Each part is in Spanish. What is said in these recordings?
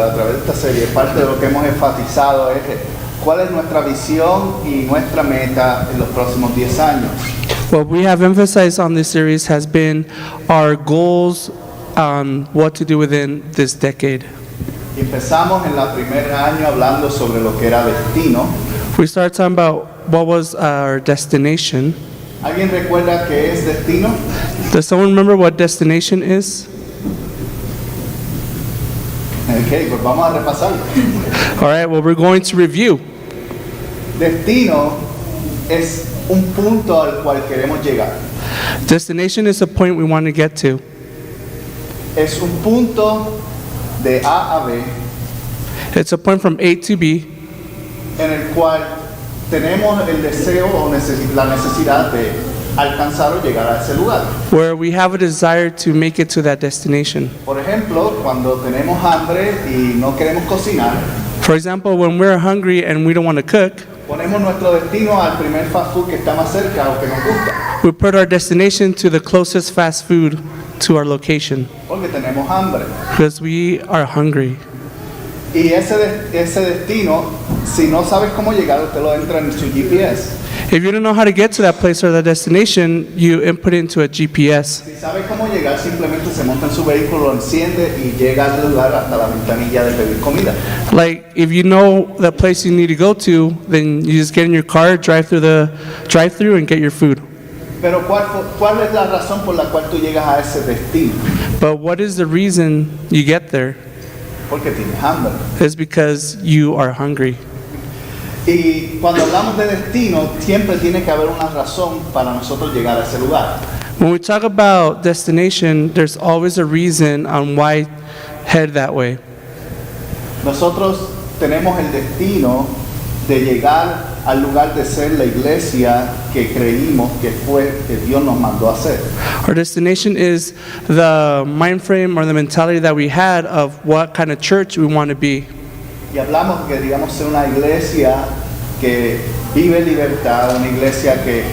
a través de esta serie, parte de lo que hemos enfatizado es cuál es nuestra visión y nuestra meta en los próximos 10 años. What we have emphasized on this series has been our goals on what to do within this decade. Y empezamos en el primer año hablando sobre lo que era destino. We started talking about what was our destination. ¿Alguien recuerda qué es destino? Does someone remember what destination is? Ok, pues vamos a repasarlo. All right, well, we're going to review. Destino es un punto al cual queremos llegar. Destination is a point we want to get to. Es un punto de A a B It's a point from A to B en el cual tenemos el deseo o la necesidad de alcanzar o llegar a ese lugar. where we have a desire to make it to that destination. Por ejemplo, cuando tenemos hambre y no queremos cocinar, For example, when we're hungry and we don't want to cook, ponemos nuestro destino al primer fast food que está más cerca o que nos gusta, we put our destination to the closest fast food to our location porque tenemos hambre. because we are hungry. Y ese destino, si no sabes cómo llegar, usted lo entra en su GPS. If you don't know how to get to that place or that destination, you input it into a GPS. Si sabe cómo llegar, simplemente se monta en su vehículo, lo enciende y llega al lugar hasta la ventanilla de pedir comida. Like, if you know the place you need to go to, then you just get in your car, drive through the drive-through and get your food. Pero ¿cuál es la razón por la cual tú llegas a ese destino? But what is the reason you get there? Porque tienes hambre. It's because you are hungry. Y cuando hablamos de destino, siempre tiene que haber una razón para nosotros llegar a ese lugar. When we talk about destination, there's always a reason on why head that way. Nosotros tenemos el destino de llegar al lugar de ser la iglesia que creímos que Dios nos mandó a ser. Our destination is the mind frame or the mentality that we had of what kind of church we want to be. Y hablamos que digamos ser una iglesia que vive libertad, una iglesia que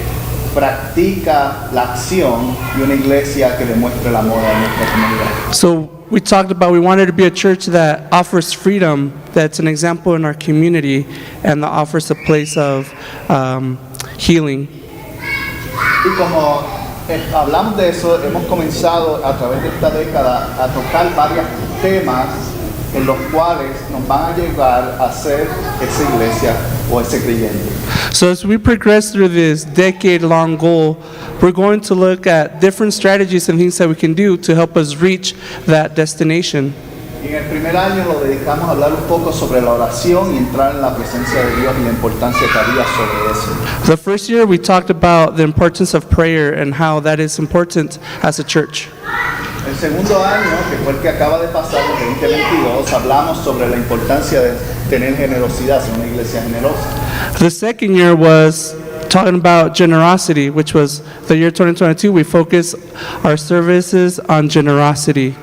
practica la acción y una iglesia que demuestra el amor a nuestra comunidad. So we talked about we wanted to be a church that offers freedom, that's an example in our community, and that offers a place of healing. Y como hablamos de eso, hemos comenzado a través de esta década a tocar varios temas en los cuales nos van a llevar a ser esa iglesia o ese creyente. So as we progress through this decade-long goal, we're going to look at different strategies and things that we can do to help us reach that destination. Y en el primer año lo dedicamos a hablar un poco sobre la oración y entrar en la presencia de Dios y la importancia que había sobre eso. The first year we talked about the importance of prayer and how that is important as a church. El segundo año, que fue el que acaba de pasar, el 2022, hablamos sobre la importancia de tener generosidad, ser una iglesia generosa. The second year was talking about generosity, which was the year 2022. We focused our services on generosity.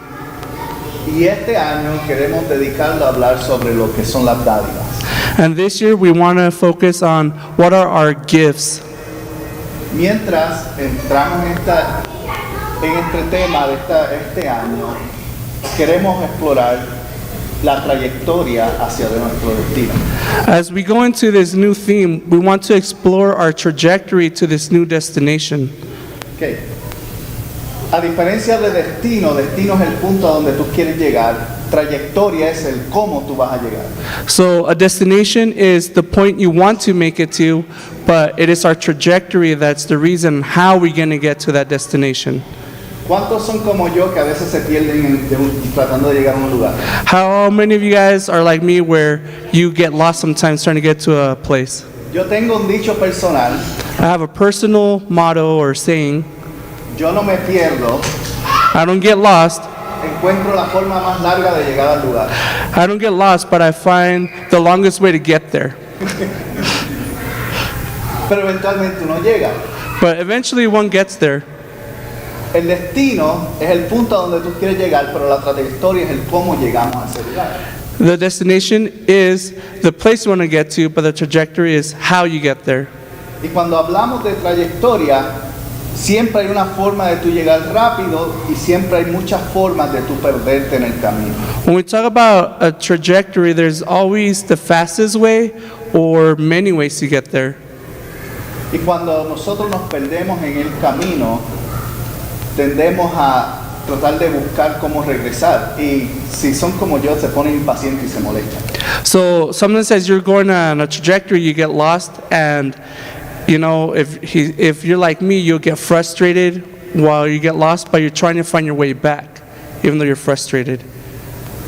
Y este año queremos dedicarlo a hablar sobre lo que son las dádivas. And this year we want to focus on what are our gifts. Mientras entramos en este tema de este año, queremos explorar la trayectoria hacia nuestro destino. As we go into this new theme, we want to explore our trajectory to this new destination. Okay. A diferencia de destino, destino es el punto a donde tú quieres llegar, trayectoria es el cómo tú vas a llegar. So a destination is the point you want to make it to, but it is our trajectory that's the reason how we're going to get to that destination. ¿Cuántos son como yo que a veces se pierden tratando de llegar a un lugar? How many of you guys are like me where you get lost sometimes trying to get to a place? Yo tengo un dicho personal, I have a personal motto or saying, yo no me pierdo, I don't get lost. encuentro la forma más larga de llegar al lugar. I don't get lost, but I find the longest way to get there. Pero eventualmente uno llega. But eventually one gets there. El destino es el punto a donde tú quieres llegar, pero la trayectoria es el cómo llegamos a ese lugar. The destination is the place you want to get to, but the trajectory is how you get there. Y cuando hablamos de trayectoria, siempre hay una forma de tú llegar rápido y siempre hay muchas formas de tú perderte en el camino. When we talk about a trajectory, there's always the fastest way or many ways to get there. Y cuando nosotros nos perdemos en el camino, tendemos a tratar de buscar cómo regresar. Y si son como yo, se ponen impacientes y se molestan. So someone says you're going on a trajectory, you get lost, and you know, if you're like me, you'll get frustrated while you get lost, but you're trying to find your way back, even though you're frustrated.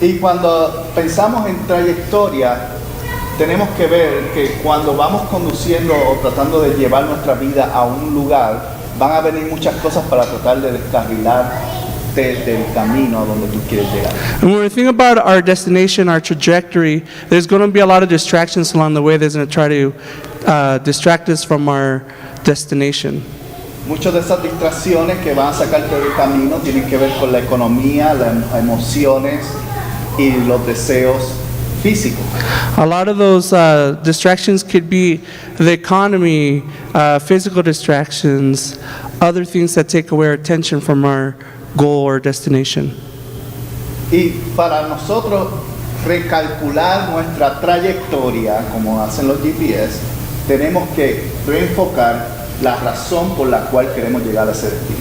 Y cuando pensamos en trayectoria, tenemos que ver que cuando vamos conduciendo o tratando de llevar nuestra vida a un lugar, van a venir muchas cosas para tratar de descarrilarte del camino a donde tú quieres llegar. And when we think about our destination, our trajectory, there's going to be a lot of distractions along the way that's going to try to distract us from our destination. Muchas de esas distracciones que van a sacarte del camino tienen que ver con la economía, las emociones y los deseos físicos. A lot of those distractions could be the economy, physical distractions, other things that take away our attention from our goal or destination. Y para nosotros recalcular nuestra trayectoria, como hacen los GPS, tenemos que reenfocar la razón por la cual queremos llegar a ese destino.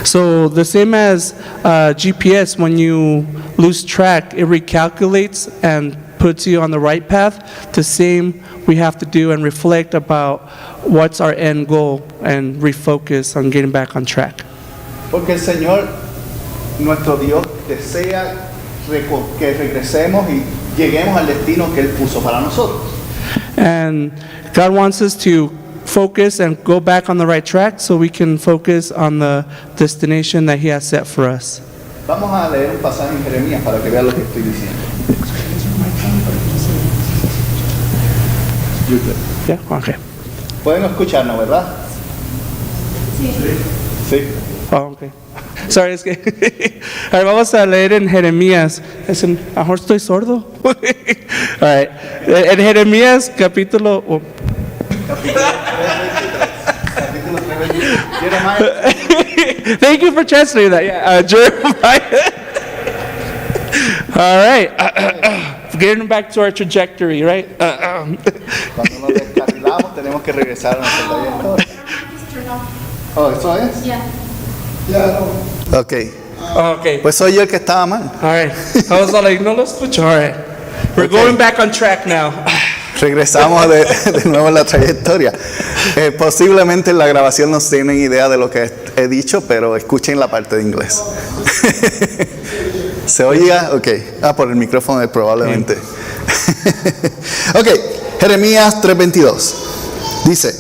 So the same as GPS, when you lose track, it recalculates and puts you on the right path. The same we have to do and reflect about what's our end goal and refocus on getting back on track. Porque el Señor, nuestro Dios, desea que regresemos y lleguemos al destino que Él puso para nosotros. And God wants us to focus and go back on the right track so we can focus on the destination that He has set for us. Vamos a leer un pasaje en Jeremías para que vean lo que estoy diciendo. Yeah, okay. Pueden escucharnos, ¿verdad? Sí. Oh, okay. Sorry, es que. All right, vamos a leer en Jeremías. A lo mejor estoy sordo. All right. En Jeremías, capítulo. Capítulo 3:23. Jeremiah. Thank you for translating that. Yeah, Jeremiah. All right. Getting back to our trajectory, right? Cuando nos descarrilamos tenemos que regresar a nuestra trayectoria. Oh, ¿eso es? Yeah. Ok. Okay. Pues soy yo el que estaba mal. All right. I was all like, no lo escucho. All right. We're going back on track now. Regresamos de nuevo en la trayectoria. Posiblemente en la grabación no tienen idea de lo que he dicho, pero escuchen la parte de inglés. ¿Se oía? Ok. Por el micrófono probablemente. Ok. Jeremías 3:22. Dice: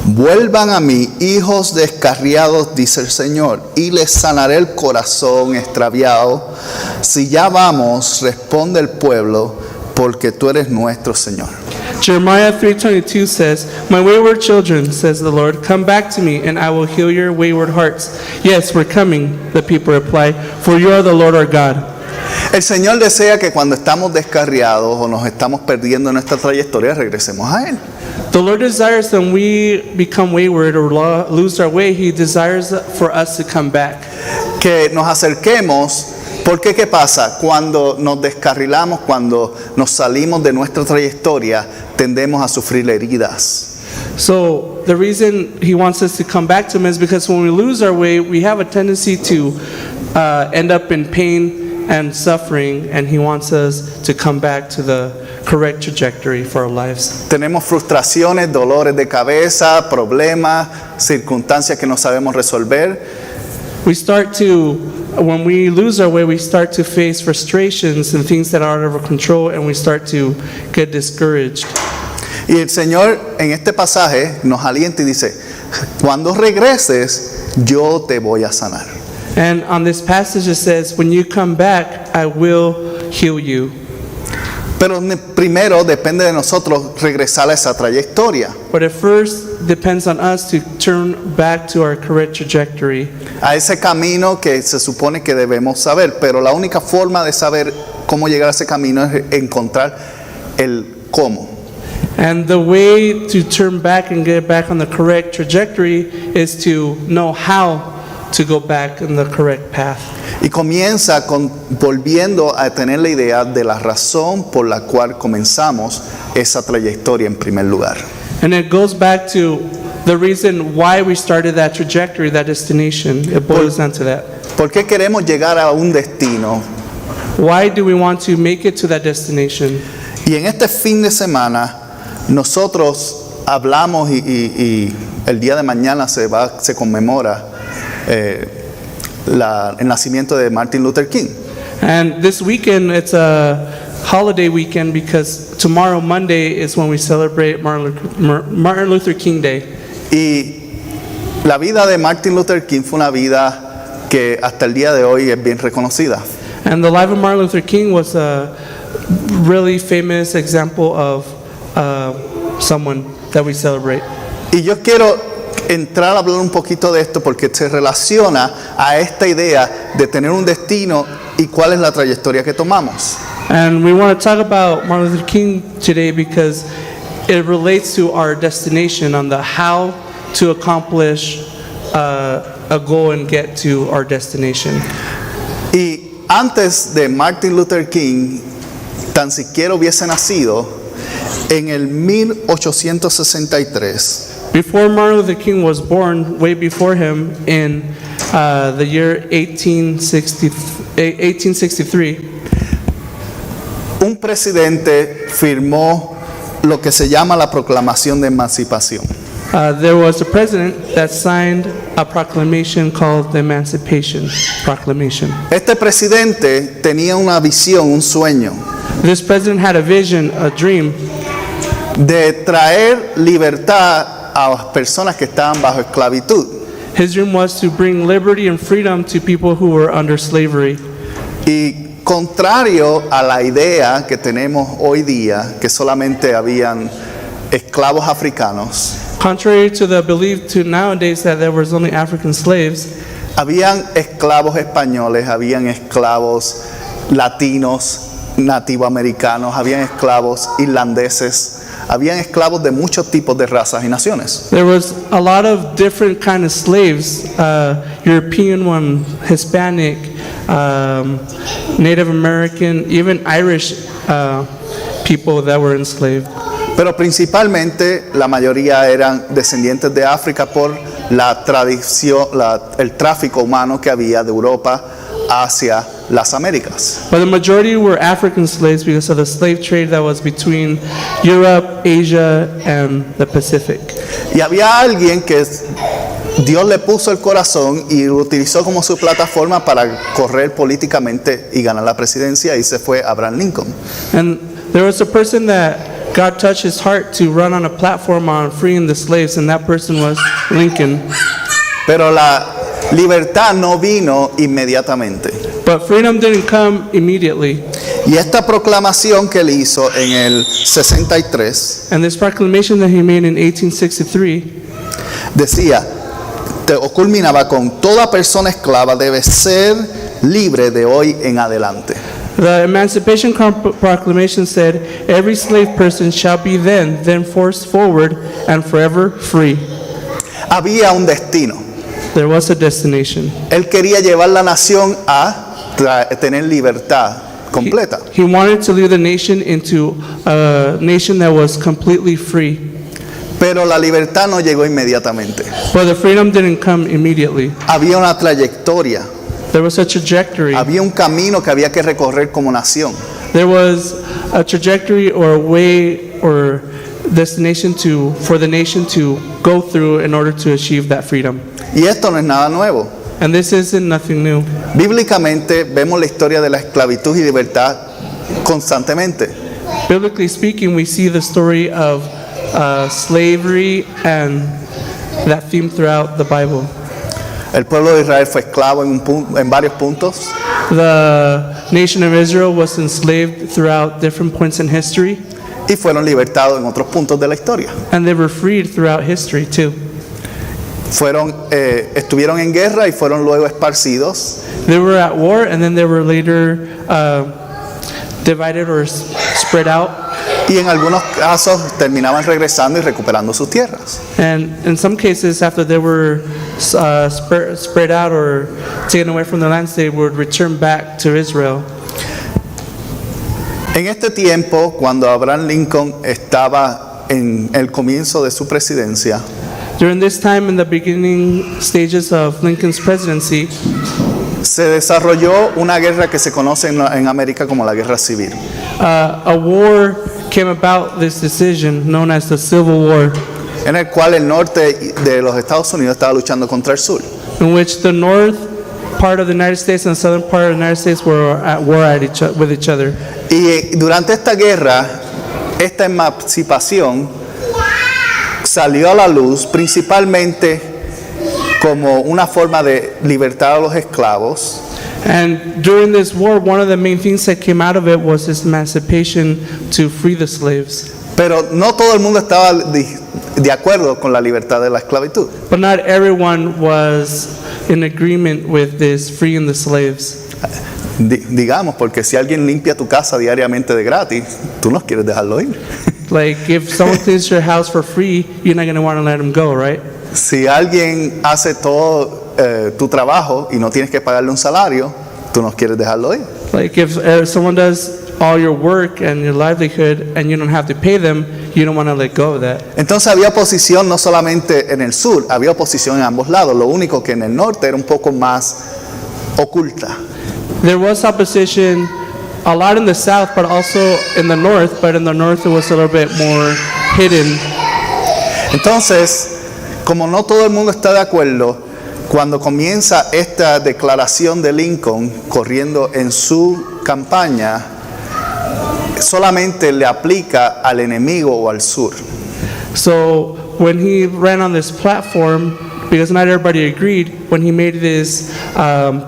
vuelvan a mí, hijos descarriados, dice el Señor, y les sanaré el corazón extraviado. Si ya vamos, responde el pueblo, porque tú eres nuestro Señor. Jeremiah 3:22 says, my wayward children, says the Lord, come back to me, and I will heal your wayward hearts. Yes, we're coming, the people reply, for you are the Lord our God. El Señor desea que cuando estamos descarriados o nos estamos perdiendo en nuestra trayectoria, regresemos a Él. The Lord desires that when we become wayward or lose our way, He desires for us to come back. Que nos acerquemos, porque ¿qué pasa? Cuando nos descarrilamos, cuando nos salimos de nuestra trayectoria, tendemos a sufrir heridas. So the reason He wants us to come back to Him is because when we lose our way, we have a tendency to end up in pain and suffering, and He wants us to come back to the correct trajectory for our lives. Tenemos frustraciones, dolores de cabeza, problemas, circunstancias que no sabemos resolver. We start to, when we lose our way, we start to face frustrations and things that are out of our control, and we start to get discouraged. Y el Señor en este pasaje nos alienta y dice: cuando regreses, yo te voy a sanar. And on this passage it says, when you come back, I will heal you. Pero primero depende de nosotros regresar a esa trayectoria. But it first depends on us to turn back to our correct trajectory. A ese camino que se supone que debemos saber, pero la única forma de saber cómo llegar a ese camino es encontrar el cómo. And the way to turn back and get back on the correct trajectory is to know how to go back in the correct path. Y comienza volviendo a tener la idea de la razón por la cual comenzamos esa trayectoria en primer lugar. And it goes back to the reason why we started that trajectory, that destination. It boils down to that. ¿Por qué queremos llegar a un destino? Why do we want to make it to that destination? Y en este fin de semana nosotros hablamos y el día de mañana se conmemora el nacimiento de Martin Luther King. And this weekend, it's a holiday weekend because tomorrow, Monday, is when we celebrate Martin Luther King Day. Y la vida de Martin Luther King fue una vida que hasta el día de hoy es bien reconocida. And the life of Martin Luther King was a really famous example of someone that we celebrate. Y yo quiero entrar a hablar un poquito de esto porque se relaciona a esta idea de tener un destino y cuál es la trayectoria que tomamos. And we want to talk about Martin Luther King today because it relates to our destination on the how to accomplish a goal and get to our destination. Y antes de Martin Luther King, tan siquiera hubiese nacido en el 1863. Before Martin Luther King was born, way before him, in the year 1863, un presidente firmó lo que se llama la Proclamación de Emancipación. there was a president that signed a proclamation called the Emancipation Proclamation. Este presidente tenía una visión, un sueño, This president had a vision, a dream, de traer libertad a las personas que estaban bajo esclavitud. His dream was to bring liberty and freedom to people who were under slavery. Y contrario a la idea que tenemos hoy día, que solamente habían esclavos africanos, Contrary to the belief to nowadays that there was only African slaves, habían esclavos españoles, habían esclavos latinos, nativoamericanos, habían esclavos irlandeses, habían esclavos de muchos tipos de razas y naciones. there was a lot of different kind of slaves, European one, Hispanic, Native American, even Irish people that were enslaved. Pero principalmente la mayoría eran descendientes de África por la tradición, el tráfico humano que había de Europa hacia las Américas. But the majority were African slaves because of the slave trade that was between Europe, Asia, and the Pacific. Y había alguien que Dios le puso el corazón y lo utilizó como su plataforma para correr políticamente y ganar la presidencia, y se fue Abraham Lincoln. And there was a person that God touched his heart to run on a platform on freeing the slaves, and that person was Lincoln. Pero la libertad no vino inmediatamente. But freedom didn't come immediately. Y esta proclamación que él hizo en el 63 And this proclamation that he made in 1863 decía, o culminaba con: toda persona esclava debe ser libre de hoy en adelante. The Emancipation Proclamation said, every slave person shall be then forced forward and forever free. Había un destino. There was a destination. Él quería llevar la nación a tener libertad completa. He wanted to lead the nation into a nation that was completely free. Pero la libertad no llegó inmediatamente. But the freedom didn't come immediately. Había una trayectoria. There was a trajectory. Había un camino que había que recorrer como nación. There was a trajectory or a way or destination for the nation to go through in order to achieve that freedom. Y esto no es nada nuevo. And this isn't nothing new. Bíblicamente vemos la historia de la esclavitud y libertad constantemente. Biblically speaking, we see the story of slavery and that theme throughout the Bible. El pueblo de Israel fue esclavo en varios puntos. The nation of Israel was enslaved throughout different points in history, Y fueron libertados en otros puntos de la historia. and they were freed throughout history too. Estuvieron en guerra y fueron luego esparcidos. They were at war, and then they were later divided or spread out. Y en algunos casos terminaban regresando y recuperando sus tierras. And in some cases, after they were spread out or taken away from their lands, they would return back to Israel. En este tiempo, cuando Abraham Lincoln estaba en el comienzo de su presidencia, During this time, in the beginning stages of Lincoln's presidency, se desarrolló una guerra que se conoce en América como la Guerra Civil. a war came about this decision known as the Civil War, En el cual el norte de los Estados Unidos estaba luchando contra el sur. in which the north part of the United States and the southern part of the United States were at war with each other. Y durante esta guerra, esta emancipación salió a la luz principalmente como una forma de libertar a los esclavos, And during this war, one of the main things that came out of it was this emancipation to free the slaves. pero no todo el mundo estaba de acuerdo con la libertad de la esclavitud. But not everyone was in agreement with this freeing the slaves. Digamos, porque si alguien limpia tu casa diariamente de gratis, tú no quieres dejarlo ir. Like, if someone cleans your house for free, you're not going to want to let them go, right? Si alguien hace todo tu trabajo y no tienes que pagarle un salario, tú no quieres dejarlo ir. Like, if someone does all your work and your livelihood and you don't have to pay them, you don't want to let go of that. Entonces había oposición no solamente en el sur, había oposición en ambos lados. Lo único que en el norte era un poco más oculta. There was opposition a lot in the south, but also in the north, but in the north it was a little bit more hidden. Entonces, como no todo el mundo está de acuerdo, cuando comienza esta declaración de Lincoln corriendo en su campaña, solamente le aplica al enemigo o al sur. So when he ran on this platform, because not everybody agreed, when he made this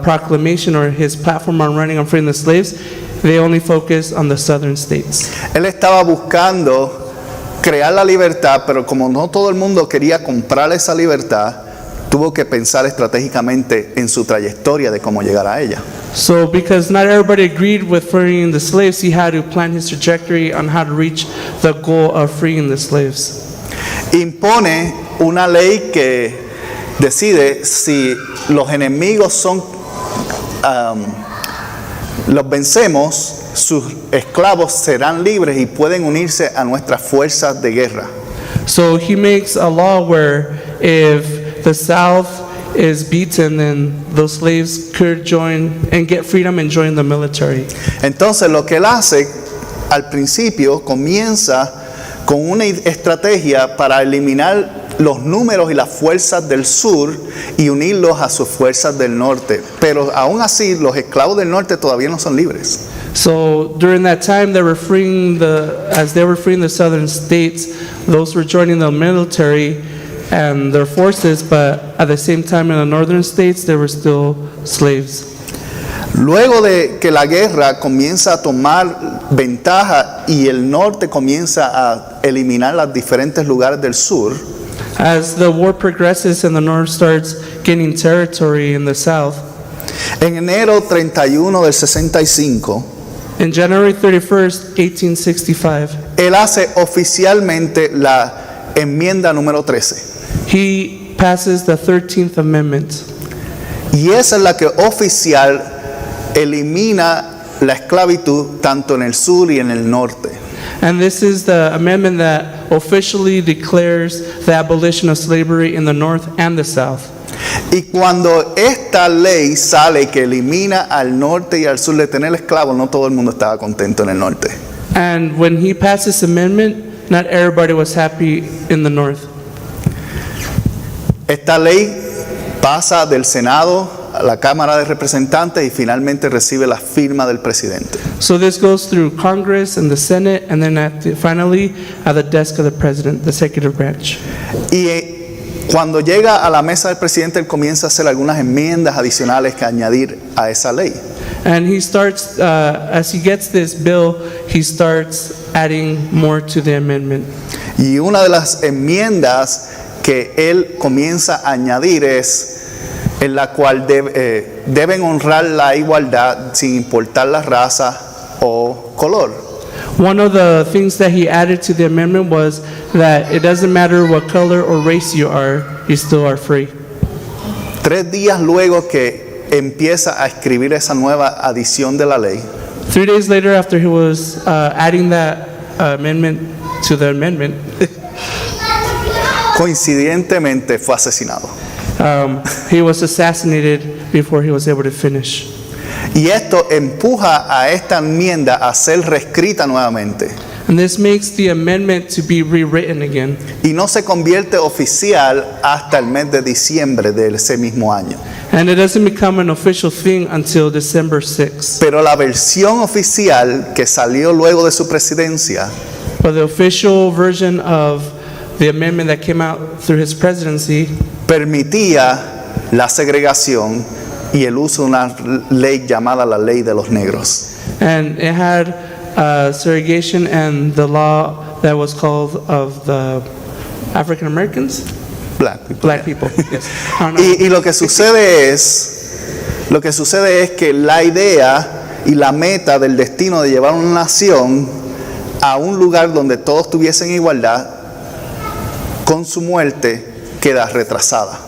proclamation or his platform on running on freeing the slaves, they only focused on the southern states. Él estaba buscando crear la libertad, pero como no todo el mundo quería comprar esa libertad, tuvo que pensar estratégicamente en su trayectoria de cómo llegar a ella. So because not everybody agreed with freeing the slaves, he had to plan his trajectory on how to reach the goal of freeing the slaves. Impone una ley que decide si los enemigos son los vencemos, sus esclavos serán libres y pueden unirse a nuestras fuerzas de guerra. So he makes a law where if the South is beaten, then those slaves could join and get freedom and join the military. Entonces lo que él hace al principio comienza con una estrategia para eliminar los números y las fuerzas del sur y unirlos a sus fuerzas del norte. Pero aún así los esclavos del norte todavía no son libres. So during that time, as they were freeing the southern states, those were joining the military and their forces, but at the same time in the northern states, they were still slaves. Luego de que la guerra comienza a tomar ventaja y el norte comienza a eliminar los diferentes lugares del sur, As the war progresses and the north starts gaining territory in the south, en enero 31 del 65, in January 31st, 1865, él hace oficialmente la enmienda número 13. he passes the 13th Amendment. Y esa es la que oficial elimina la esclavitud tanto en el sur y en el norte. And this is the amendment that officially declares the abolition of slavery in the north and the south. Y cuando esta ley sale que elimina al norte y al sur de tener esclavos, no todo el mundo estaba contento en el norte. And when he passed this amendment, not everybody was happy in the north. Esta ley pasa del Senado a la Cámara de Representantes y finalmente recibe la firma del presidente. So this goes through Congress and the Senate, and then finally at the desk of the president, the executive branch. Y cuando llega a la mesa del presidente, él comienza a hacer algunas enmiendas adicionales que añadir a esa ley. And he starts, as he gets this bill, he starts adding more to the amendment. Y una de las enmiendas que él comienza a añadir es en la cual deben honrar la igualdad sin importar la raza o color. One of the things that he added to the amendment was that it doesn't matter what color or race you still are free. 3 días luego que empieza a escribir esa nueva adición de la ley, 3 days later, after he was adding that amendment to the amendment, coincidentemente fue asesinado. he was assassinated before he was able to finish. Y esto empuja a esta enmienda a ser reescrita nuevamente. And this makes the amendment to be rewritten again. Y no se convierte oficial hasta el mes de diciembre de ese mismo año. And it doesn't become an official thing until December 6th. Pero la versión oficial que salió luego de su presidencia But the official version of the amendment that came out through his presidency permitía la segregación y el uso de una ley llamada la ley de los negros. and it had segregation and the law that was called of the African Americans, black people. Yes. I don't know. Y lo que sucede es que la idea y la meta del destino de llevar una nación a un lugar donde todos tuviesen igualdad, con su muerte queda retrasada.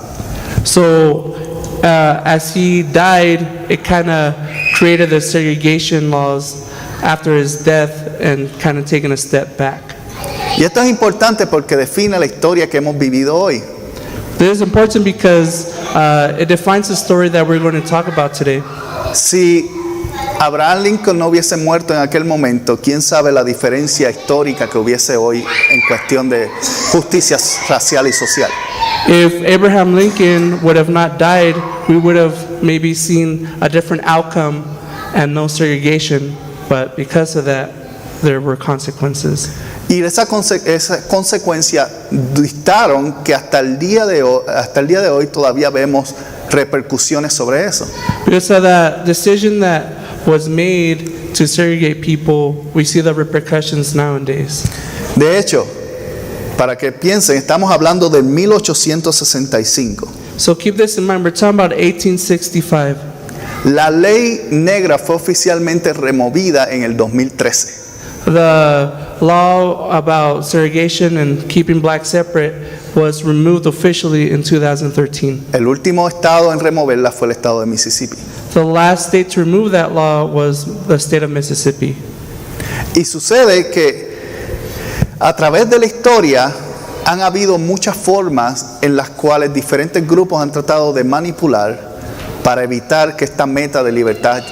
So as he died, it kind of created the segregation laws after his death and kind of taken a step back. Y esto es importante porque define la historia que hemos vivido hoy. This is important because it defines the story that we're going to talk about today. Si Abraham Lincoln no hubiese muerto en aquel momento, quién sabe la diferencia histórica que hubiese hoy en cuestión de justicia racial y social. If Abraham Lincoln would have not died, we would have maybe seen a different outcome and no segregation, but because of that, there were consequences. Y esa consecuencia dictaron que hasta el día de hoy todavía vemos repercusiones sobre eso. Because of that decision that was made to segregate people, we see the repercussions nowadays. De hecho, para que piensen, estamos hablando de 1865. So keep this in mind, we're talking about 1865. La ley negra fue oficialmente removida en el 2013. The law about segregation and keeping blacks separate was removed officially in 2013. El último estado en removerla fue el estado de Mississippi. The last state to remove that law was the state of Mississippi. Y sucede que a través de la historia han habido muchas formas en las cuales diferentes grupos han tratado de manipular para evitar que esta meta de libertad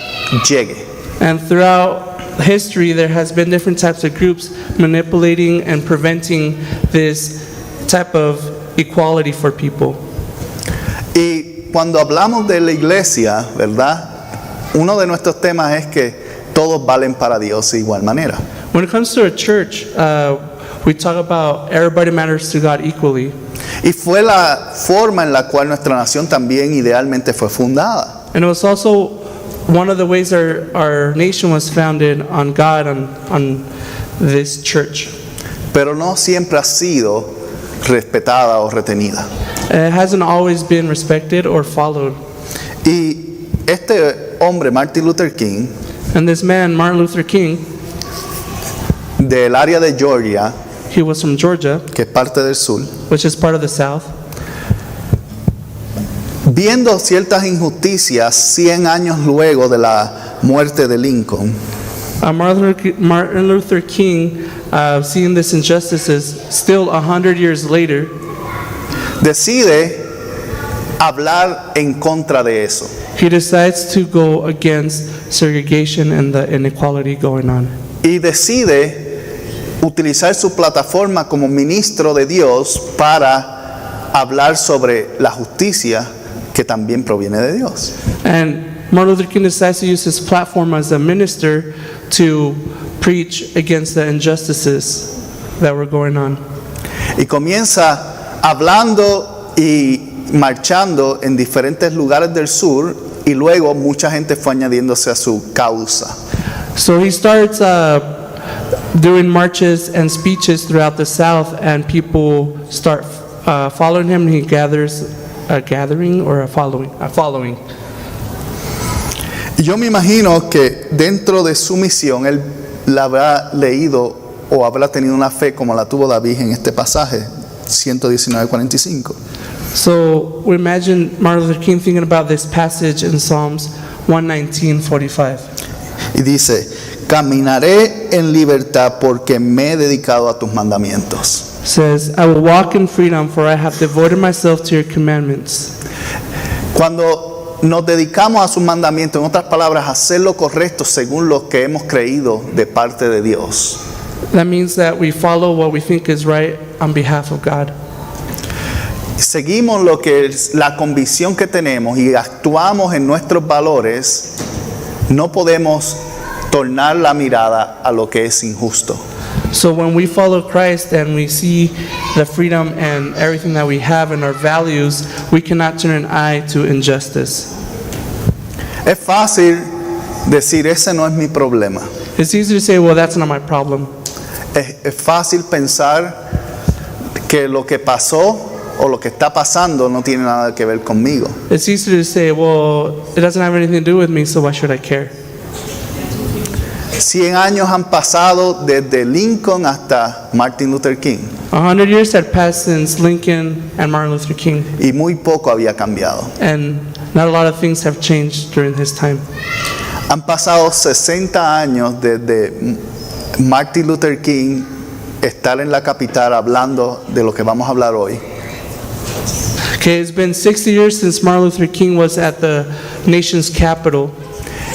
llegue. And throughout history, there has been different types of groups manipulating and preventing this type of equality for people. Y cuando hablamos de la iglesia, ¿verdad? Uno de nuestros temas es que todos valen para Dios de igual manera. When it comes to a church, we talk about everybody matters to God equally. Y fue la forma en la cual nuestra nación también idealmente fue fundada. And it was also one of the ways our nation was founded on God, on this church. Pero no siempre ha sido respetada o retenida. It hasn't always been respected or followed. Y este hombre, Martin Luther King, And this man, Martin Luther King, del área de Georgia, he was from Georgia, que es parte del sur, which is part of the South. viendo ciertas injusticias 100 años luego de la muerte de Lincoln, Martin Luther King, seeing these injustices still 100 years later, decide hablar en contra de eso. he decides to go against segregation and the inequality going on. Y decide utilizar su plataforma como ministro de Dios para hablar sobre la justicia que también proviene de Dios. And Martin Luther King decides to use his platform as a minister to preach against the injustices that were going on. Y comienza hablando y marchando en diferentes lugares del sur y luego mucha gente fue añadiéndose a su causa. So he starts doing marches and speeches throughout the South, and people start following him. He gathers a gathering or a following. Y yo me imagino que dentro de su misión él la habrá leído o habrá tenido una fe como la tuvo David en este pasaje, 119:45. So we imagine Martin Luther King thinking about this passage in Psalms 119:45. Y dice, caminaré en libertad porque me he dedicado a tus mandamientos. Says, I will walk in freedom, for I have devoted myself to your commandments. Cuando nos dedicamos a sus mandamientos, en otras palabras, a hacer lo correcto según lo que hemos creído de parte de Dios. That means that we follow what we think is right on behalf of God. Seguimos lo que es la convicción que tenemos y actuamos en nuestros valores, no podemos tornar la mirada a lo que es injusto. So when we follow Christ and we see the freedom and everything that we have and our values, we cannot turn an eye to injustice. Es fácil decir, ese no es mi problema. It's easy to say, well, that's not my problem. Es fácil pensar que lo que pasó o lo que está pasando no tiene nada que ver conmigo. It's easy to say, well, it doesn't have anything to do with me, so why should I care? 100 años han pasado desde Lincoln hasta Martin Luther King 100 years had passed since Lincoln and Martin Luther King, y muy poco había cambiado. and not a lot of things have changed during his time. Han pasado 60 años desde Martin Luther King estar en la capital hablando de lo que vamos a hablar hoy. Okay, it's been 60 years since Martin Luther King was at the nation's capital.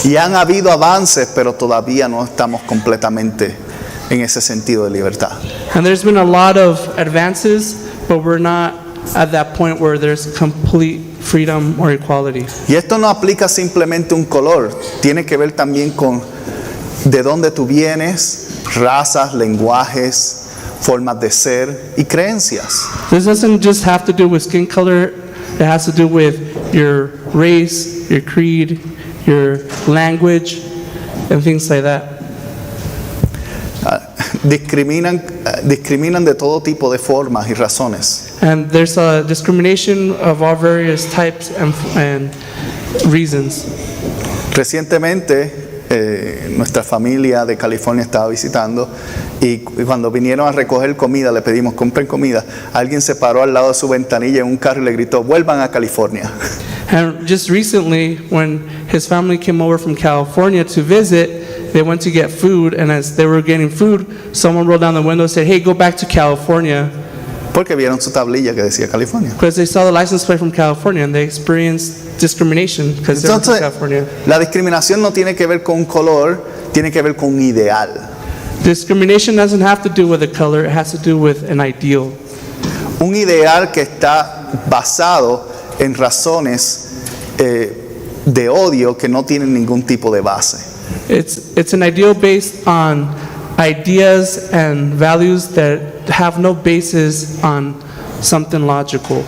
Y han habido avances, pero todavía no estamos completamente en ese sentido de libertad. And there's been a lot of advances, but we're not at that point where there's complete freedom or equality. Y esto no aplica simplemente a un color, tiene que ver también con de dónde tú vienes, razas, lenguajes, formas de ser y creencias. This doesn't just have to do with skin color, it has to do with your race, your creed, your language, and things like that. Discriminan de todo tipo de formas y razones. And there's a discrimination of all various types and reasons. Recientemente nuestra familia de California estaba visitando y cuando vinieron a recoger comida, le pedimos, compren comida. Alguien se paró al lado de su ventanilla en un carro y le gritó, vuelvan a California. And just recently, when his family came over from California to visit, they went to get food, and as they were getting food, someone rolled down the window and said, hey, go back to California. Porque vieron su tablilla que decía California. Because they saw the license plate from California, and they experienced discrimination because they were from California. La discriminación no tiene que ver con un color, tiene que ver con un ideal. Discrimination doesn't have to do with the color, it has to do with an ideal. Un ideal que está basado en razones de odio que no tienen ningún tipo de base. It's an ideal based on ideas and values that have no basis on something logical.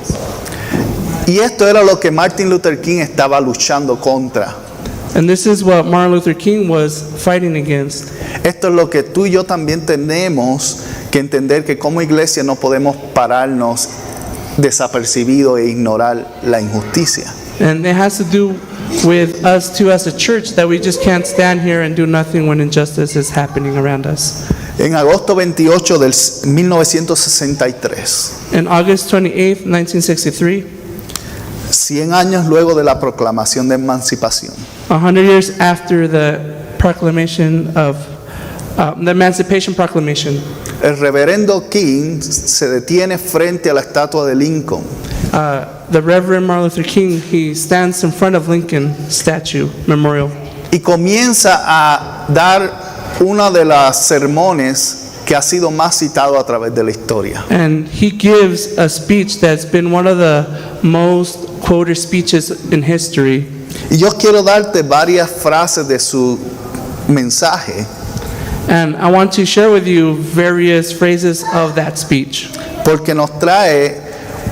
Y esto era lo que Martin Luther King estaba luchando contra. And this is what Martin Luther King was fighting against. Esto es lo que tú y yo también tenemos que entender, que como iglesia no podemos pararnos desapercibido e ignorar la injusticia. And it has to do with us too as a church, that we just can't stand here and do nothing when injustice is happening around us. En agosto 28 del 1963, In August 28, 1963, 100 años luego de la proclamación de emancipación, 100 years after the proclamation of the Emancipation Proclamation, el reverendo King se detiene frente a la estatua de Lincoln the Reverend Martin Luther King, he stands in front of Lincoln statue memorial, y comienza a dar una de las sermones que ha sido más citado a través de la historia. and he gives a speech that's been one of the most quoted speeches in history. Y yo quiero darte varias frases de su mensaje, And I want to share with you various phrases of that speech, porque nos trae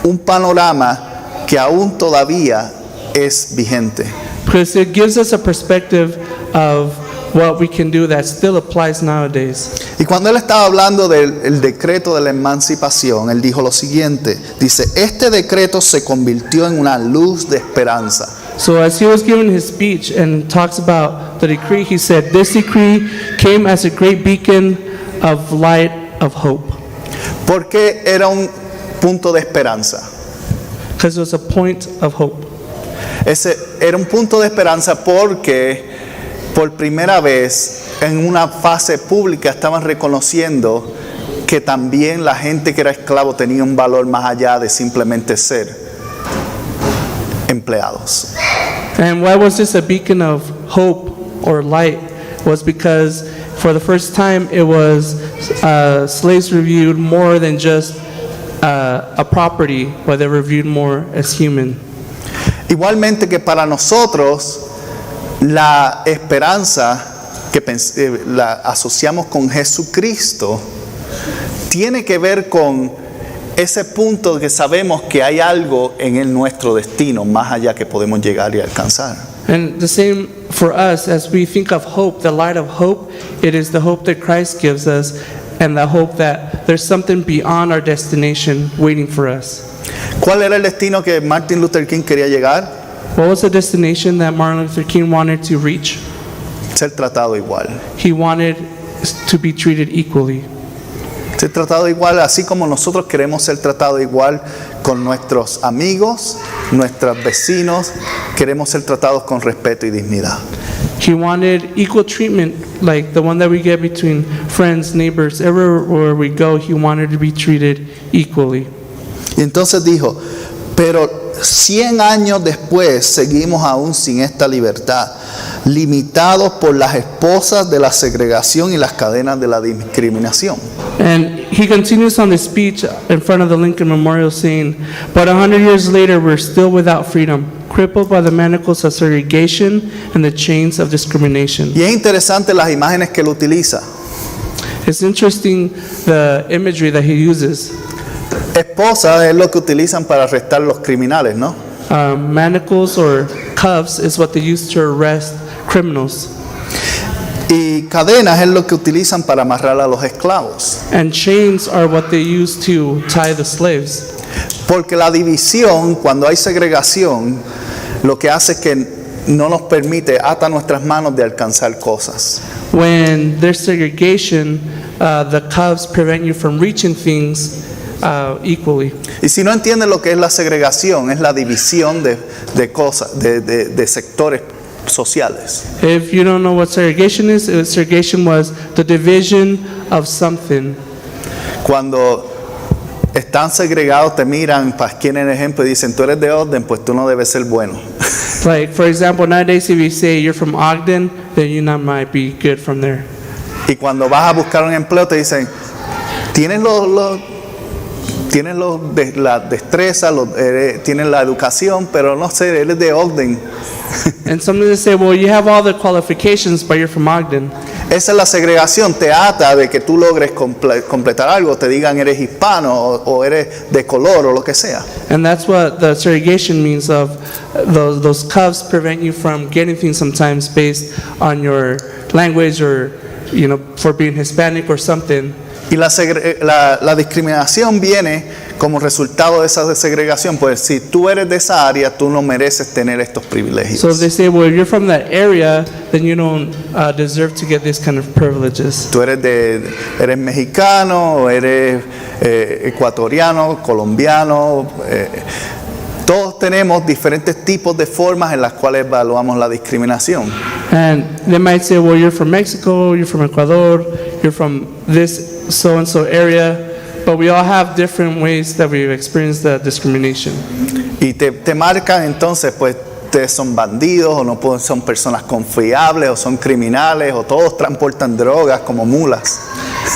un panorama que aún todavía es vigente. because it gives us a perspective of what we can do that still applies nowadays. Y cuando él estaba hablando del decreto de la emancipación, él dijo lo siguiente, dice, este decreto se convirtió en una luz de esperanza. So as he was giving his speech and talks about the decree, he said, "This decree came as a great beacon of light of hope." Porque era un punto de esperanza. Because it was a point of hope. Ese era un punto de esperanza porque por primera vez en una fase pública estaban reconociendo que también la gente que era esclavo tenía un valor más allá de simplemente ser empleados. And why was this a beacon of hope or light? Was because for the first time it was slaves reviewed more than just a property, but they were viewed more as human. Igualmente que para nosotros la esperanza que la asociamos con Jesucristo tiene que ver con ese punto que sabemos que hay algo en nuestro destino más allá que podemos llegar y alcanzar. And the same for us, as we think of hope, the light of hope, it is the hope that Christ gives us, and the hope that there's something beyond our destination waiting for us. ¿Cuál era el destino que Martin Luther King quería llegar? What was the destination that Martin Luther King wanted to reach? Ser tratado igual. He wanted to be treated equally. Ser tratado igual, así como nosotros queremos ser tratados igual con nuestros amigos, nuestros vecinos, queremos ser tratados con respeto y dignidad. He wanted equal treatment, like the one that we get between friends, neighbors, everywhere we go, he wanted to be treated equally. Y entonces dijo, pero 100 años después seguimos aún sin esta libertad, limitados por las esposas de la segregación y las cadenas de la discriminación. And he continues on the speech in front of the Lincoln Memorial saying, "But 100 years later, we're still without freedom, crippled by the manacles of segregation and the chains of discrimination." Y es interesante las imágenes que él utiliza. It's interesting the imagery that he uses. Esposas es lo que utilizan para arrestar los criminales, ¿no? Manacles or cuffs is what they use to arrest criminals. Y cadenas es lo que utilizan para amarrar a los esclavos. And chains are what they use to tie the slaves. Porque la división, cuando hay segregación, lo que hace es que no nos permite, ata nuestras manos de alcanzar cosas. When there's segregation, the cuffs prevent you from reaching things equally. Y si no entienden lo que es la segregación, es la división de cosas, de sectores sociales. If you don't know what segregation is, segregation was the division of something. Cuando están segregados te miran, para quien el ejemplo, y dicen, tú eres de Ogden, pues tú no debes ser bueno. Like, for example, nowadays if you say you're from Ogden, then you not might be good from there. Y cuando vas a buscar un empleo te dicen, tienes la destreza, tienes la educación, pero no sé, eres de Ogden. And some of them say, well, you have all the qualifications, but you're from Ogden. Esa es la segregación, te ata de que tú logres completar algo, te digan eres hispano o eres de color o lo que sea. And that's what the segregation means of those cuffs prevent you from getting things sometimes based on your language or, you know, for being Hispanic or something. Y la discriminación viene como resultado de esa segregación, pues si tú eres de esa área, tú no mereces tener estos privilegios. So if they say, well, if you're from that area, then you don't deserve to get these kind of privileges. Tú eres mexicano, o eres ecuatoriano, colombiano, todos tenemos diferentes tipos de formas en las cuales evaluamos la discriminación. And they might say, well, you're from Mexico, you're from Ecuador, you're from this so-and-so area, but we all have different ways that we've experienced the discrimination. Y te marcan entonces, pues, ustedes son bandidos, o no son personas confiables, o son criminales, o todos transportan drogas como mulas.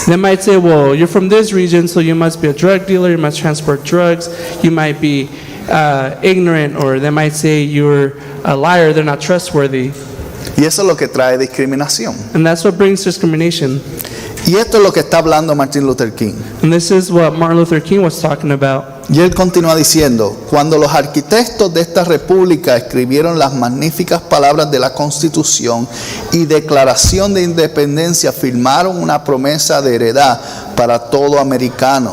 They might say, well, you're from this region, so you must be a drug dealer, you must transport drugs, you might be ignorant, or they might say you're a liar, they're not trustworthy. Y eso es lo que trae discriminación. And that's what brings discrimination. Y esto es lo que está hablando Martin Luther King. And this is what Martin Luther King was talking about. Y él continúa diciendo, cuando los arquitectos de esta república escribieron las magníficas palabras de la Constitución y Declaración de Independencia, firmaron una promesa de heredad para todo americano.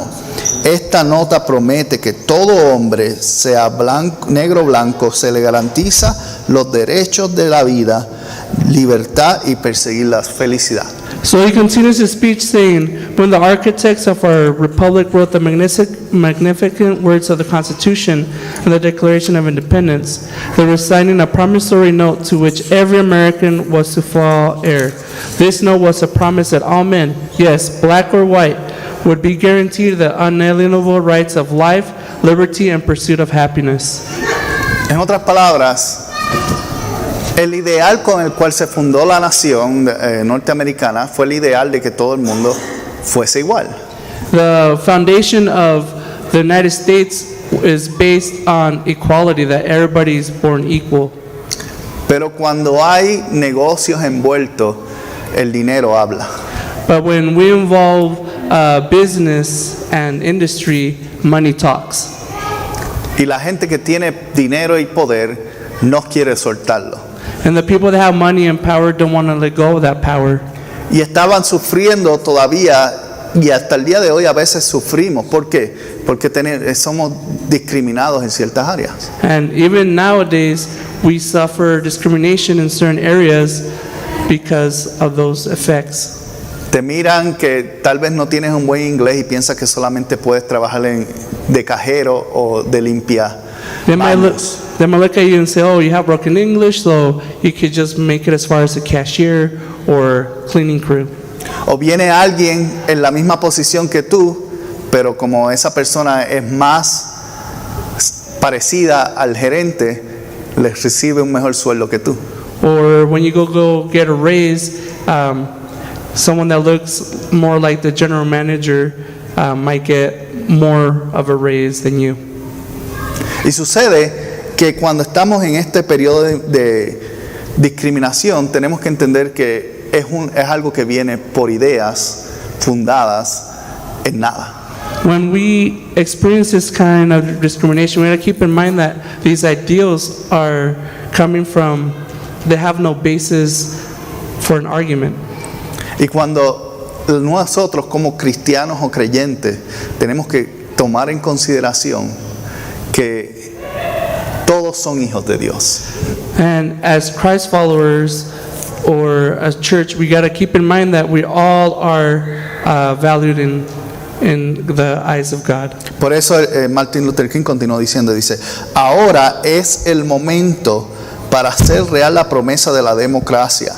Esta nota promete que todo hombre, sea blanco, negro o blanco, se le garantiza los derechos de la vida, libertad y perseguir la felicidad. So he continues his speech saying, when the architects of our republic wrote the magnificent words of the Constitution and the Declaration of Independence, they were signing a promissory note to which every American was to fall heir. This note was a promise that all men, yes, black or white, would be guaranteed the unalienable rights of life, liberty, and pursuit of happiness. En otras palabras, el ideal con el cual se fundó la nación norteamericana fue el ideal de que todo el mundo fuese igual. The foundation of the United States is based on equality, that everybody is born equal. Pero cuando hay negocios envueltos, el dinero habla. But when we involve business and industry, money talks. Y la gente que tiene dinero y poder no quiere soltarlo. And the people that have money and power don't want to let go of that power. Y estaban sufriendo todavía, y hasta el día de hoy a veces sufrimos. ¿Por qué? Porque somos discriminados en ciertas áreas. And even nowadays, we suffer discrimination in certain areas because of those effects. Te miran que tal vez no tienes un buen inglés y piensas que solamente puedes trabajar de cajero o de limpia. They might look at you and say, oh, you have broken English, so you could just make it as far as a cashier or cleaning crew. O viene alguien en la misma posición que tú, pero como esa persona es más parecida al gerente, les recibe un mejor sueldo que tú. Or when you go get a raise, someone that looks more like the general manager might get more of a raise than you. Y sucede que cuando estamos en este periodo de discriminación, tenemos que entender que es algo que viene por ideas fundadas en nada. When we experience this kind of discrimination, we have to keep in mind that these ideals are coming from, they have no basis for an argument. Y cuando nosotros como cristianos o creyentes tenemos que tomar en consideración que todos son hijos de Dios. And as Christ followers or as church, we got to keep in mind that we all are valued in the eyes of God. Por eso Martin Luther King continuó diciendo, dice, ahora es el momento para hacer real la promesa de la democracia.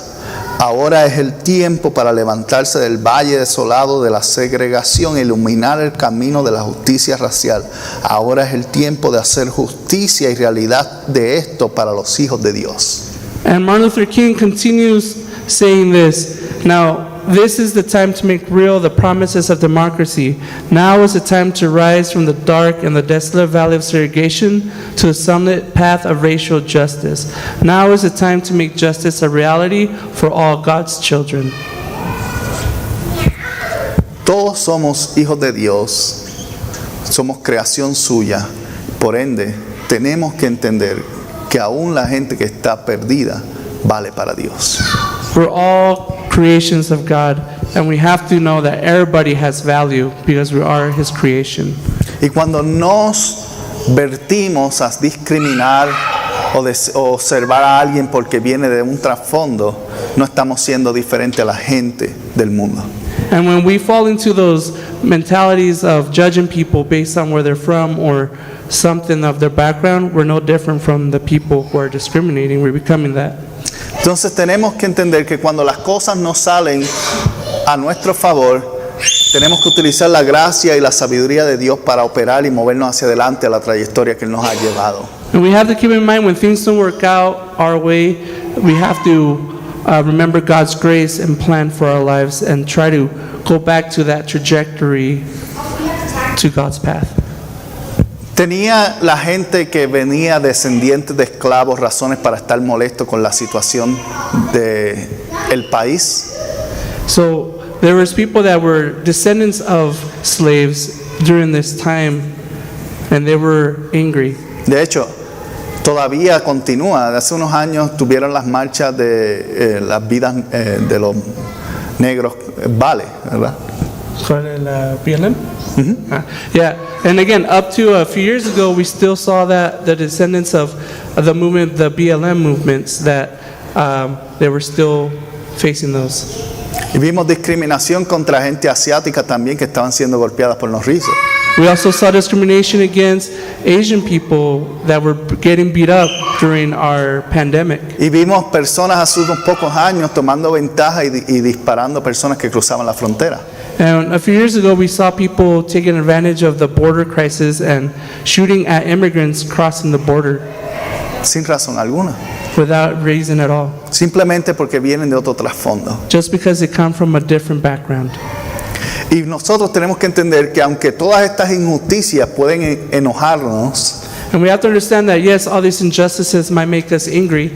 Ahora es el tiempo para levantarse del valle desolado de la segregación e iluminar el camino de la justicia racial. Ahora es el tiempo de hacer justicia y realidad de esto para los hijos de Dios. And Martin Luther King continues saying this, now this is the time to make real the promises of democracy. Now is the time to rise from the dark and the desolate valley of segregation to the sunlit path of racial justice. Now is the time to make justice a reality for all God's children. Todos somos hijos de Dios, somos creación suya, por ende tenemos que entender que aún la gente que está perdida vale para Dios. We're all creations of God, and we have to know that everybody has value because we are His creation. Y cuando nos vertimos a discriminar o observar a alguien porque viene de un trasfondo, no estamos siendo diferentes a la gente del mundo. And when we fall into those mentalities of judging people based on where they're from or something of their background, we're no different from the people who are discriminating. We're becoming that. Entonces tenemos que entender que cuando las cosas no salen a nuestro favor, tenemos que utilizar la gracia y la sabiduría de Dios para operar y movernos hacia adelante a la trayectoria que Él nos ha llevado. And we have to keep in mind when things don't work out our way, we have to remember God's grace and plan for our lives and try to go back to that trajectory to God's path. ¿Tenía la gente que venía descendientes de esclavos razones para estar molesto con la situación del país? So there was people that were descendants of slaves during this time, and they were angry. De hecho, todavía continúa. Hace unos años tuvieron las marchas de las vidas de los negros, vale, ¿verdad? BLM? Yeah, and again, up to a few years ago, we still saw that the descendants of the movement, the BLM movements, that they were still facing those. Y vimos discriminación contra gente asiática también que estaban siendo golpeadas por los rizos. We also saw discrimination against Asian people that were getting beat up during our pandemic. Y vimos personas hace unos pocos años tomando ventaja y disparando a personas que cruzaban la frontera. And a few years ago, we saw people taking advantage of the border crisis and shooting at immigrants crossing the border Sin razón alguna. without reason at all, Simplemente porque vienen de otro trasfondo. just because they come from a different background. Y nosotros tenemos que entender que aunque todas estas injusticias pueden enojarnos, And we have to understand that, yes, all these injustices might make us angry,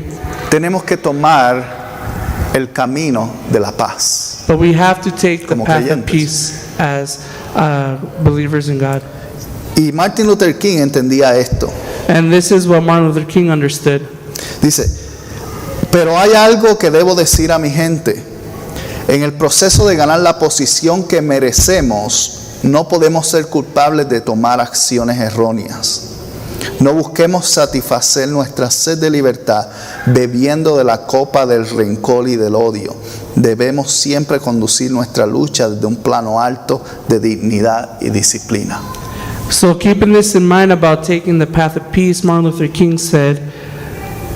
tenemos que tomar el camino de la paz. but we have to take the Como path creyentes. of peace as believers in God. Y Martin Luther King entendía esto. And this is what Martin Luther King understood. Dice, pero hay algo que debo decir a mi gente. En el proceso de ganar la posición que merecemos, no podemos ser culpables de tomar acciones erróneas. No busquemos satisfacer nuestra sed de libertad bebiendo de la copa del rencor y del odio. Debemos siempre conducir nuestra lucha desde un plano alto de dignidad y disciplina. So keeping this in mind about taking the path of peace, Martin Luther King said,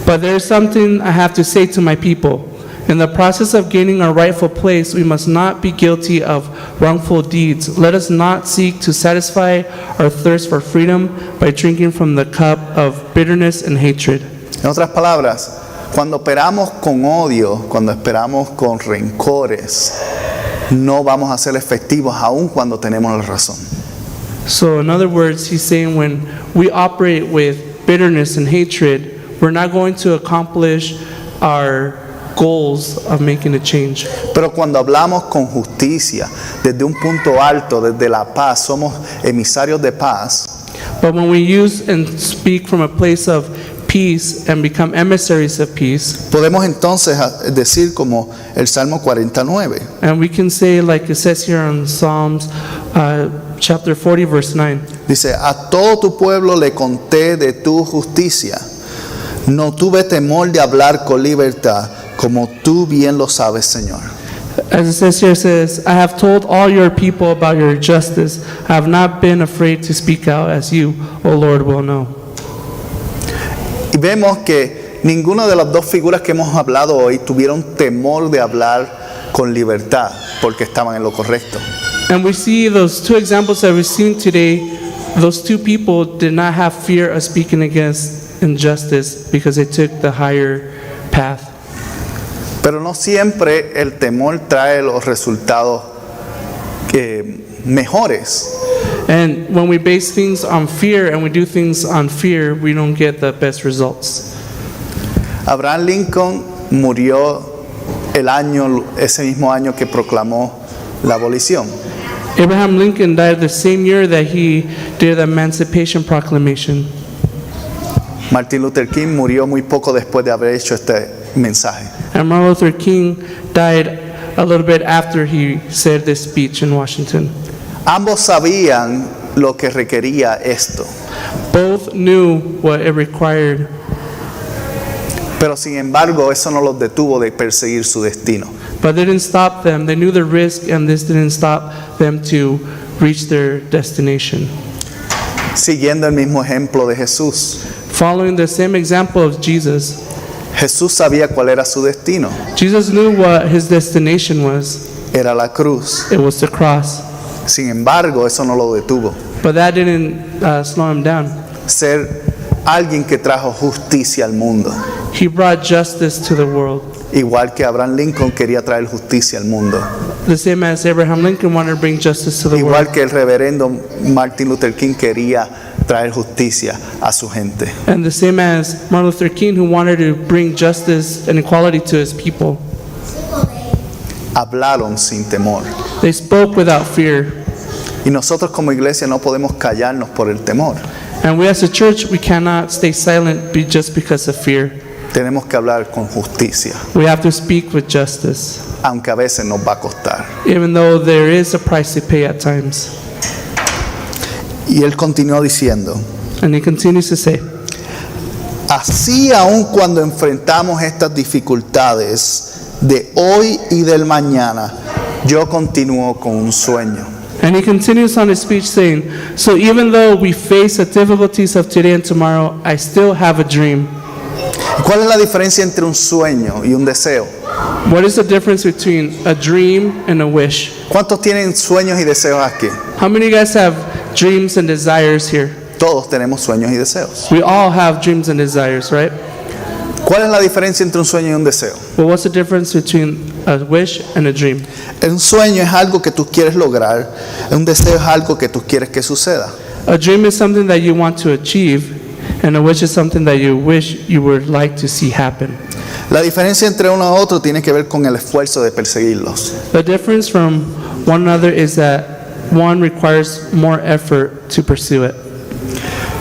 "But there is something I have to say to my people. In the process of gaining our rightful place, we must not be guilty of wrongful deeds. Let us not seek to satisfy our thirst for freedom by drinking from the cup of bitterness and hatred." En otras palabras, cuando operamos con odio, cuando esperamos con rencores, no vamos a ser efectivos aun cuando tenemos la razón. So in other words, he's saying when we operate with bitterness and hatred, we're not going to accomplish our goals of making a change. Pero cuando hablamos con justicia, desde un punto alto, desde la paz, somos emisarios de paz, But when we use and speak from a place of peace and become emissaries of peace, podemos entonces decir como el Salmo 49. and we can say, like it says here in Psalms chapter 40, verse 9, Dice, a todo tu pueblo le conté de tu justicia. No tuve temor de hablar con libertad, como tú bien lo sabes, Señor. as it says here, it says, "I have told all your people about your justice. I have not been afraid to speak out, as you, O Lord, will know." Y vemos que ninguna de las dos figuras que hemos hablado hoy tuvieron temor de hablar con libertad, porque estaban en lo correcto. And we see those two examples that we've seen today, those two people did not have fear of speaking against injustice because they took the higher path. Pero no siempre el temor trae los resultados mejores. And when we base things on fear and we do things on fear, we don't get the best results. Abraham Lincoln murió ese mismo año que proclamó la abolición. Abraham Lincoln died the same year that he did the Emancipation Proclamation. Martin Luther King murió muy poco después de haber hecho este mensaje. And Martin Luther King died a little bit after he said this speech in Washington. Ambos sabían lo que requería esto, Both knew what it required, pero sin embargo eso no los detuvo de perseguir su destino. but they didn't stop them. They knew the risk, and this didn't stop them to reach their destination. Siguiendo el mismo ejemplo de Jesús. Following the same example of Jesus, Jesús sabía cuál era su destino. Jesus knew what his destination was. Era la cruz. It was the cross. Sin embargo, eso no lo detuvo. But that didn't slow him down. Ser alguien que trajo justicia al mundo. He brought justice to the world. Igual que Abraham Lincoln quería traer justicia al mundo. The same as Abraham Lincoln wanted to bring justice to the world. Igual que el reverendo Martin Luther King quería traer justicia a su gente. And the same as Martin Luther King, who wanted to bring justice and equality to his people. Hablaron sin temor. They spoke without fear. Y nosotros como iglesia no podemos callarnos por el temor. And we as a church, we cannot stay silent just because of fear. Tenemos que hablar con justicia, We have to speak with justice, aunque a veces nos va a costar. even though there is a price to pay at times. Y él continuó diciendo, And he continues to say, Así aun cuando enfrentamos estas dificultades de hoy y del mañana, yo continúo con un sueño. And he continues on his speech saying, so even though we face the difficulties of today and tomorrow, I still have a dream. ¿Cuál es la diferencia entre un sueño y un deseo? What is the difference between a dream and a wish? ¿Cuántos tienen sueños y deseos aquí? How many of you guys have dreams and desires here? Todos tenemos sueños y deseos. We all have dreams and desires, right? ¿Cuál es la diferencia entre un sueño y un deseo? Well, what's the difference between a wish and a dream? Un sueño es algo que tú quieres lograr, un deseo es algo que tú quieres que suceda. A dream is something that you want to achieve, and a wish is something that you wish you would like to see happen. La diferencia entre uno y otro tiene que ver con el esfuerzo de perseguirlos. The difference from one another is that one requires more effort to pursue it.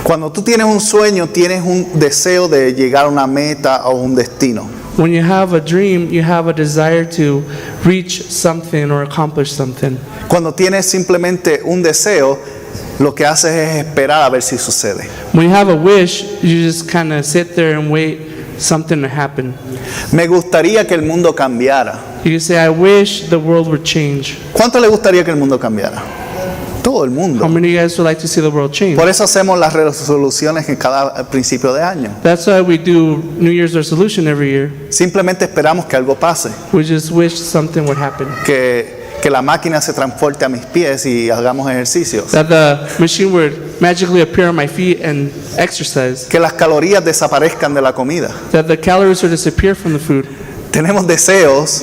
Cuando tú tienes un sueño, tienes un deseo de llegar a una meta o un destino. When you have a dream, you have a desire to reach something or accomplish something. Cuando tienes simplemente un deseo, lo que haces es esperar a ver si sucede. When you have a wish, you just kind of sit there and wait something to happen. Me gustaría que el mundo cambiara. You say, I wish the world would change. ¿Cuánto le gustaría que el mundo cambiara? Todo el mundo. How many of you guys would like to see the world change? Por eso hacemos las resoluciones en cada principio de año. That's why we do New Year's resolution every year. Simplemente esperamos que algo pase, We just wish something would happen. que la máquina se transporte a mis pies y hagamos ejercicios, That the machine would magically appear on my feet and exercise. que las calorías desaparezcan de la comida. That the calories would disappear from the food. Tenemos deseos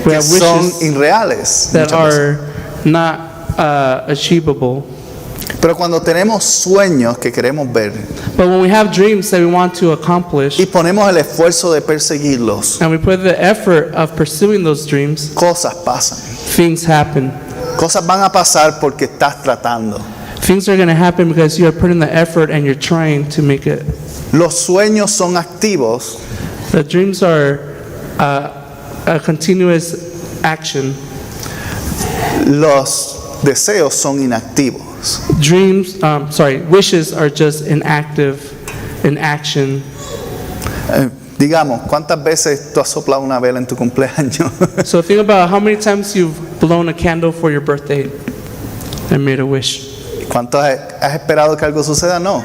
We que have son wishes irreales, that muchas veces. are not achievable. Pero cuando tenemos sueños que queremos ver But when we have dreams that we want to accomplish, y ponemos el esfuerzo de perseguirlos, and we put the effort of pursuing those dreams, cosas pasan. things happen. Cosas van a pasar porque estás tratando. Things are going to happen because you are putting the effort and you're trying to make it. Los sueños son activos The dreams are a continuous action. los deseos son inactivos. Wishes are just inactive in action. Digamos, ¿cuántas veces tú has soplado una vela en tu cumpleaños? So think about how many times you've blown a candle for your birthday and made a wish. ¿Cuánto has esperado que algo suceda? No,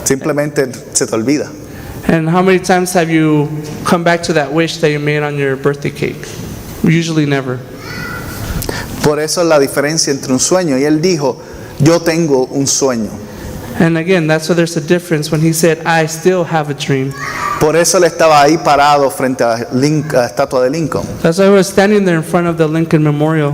simplemente se te olvida. And how many times have you come back to that wish that you made on your birthday cake? Usually never. Por eso es la diferencia entre un sueño. Y él dijo, yo tengo un sueño. And again, that's why there's a difference when he said, I still have a dream. Por eso él estaba ahí parado frente a la estatua de Lincoln. That's why we're standing there in front of the Lincoln Memorial.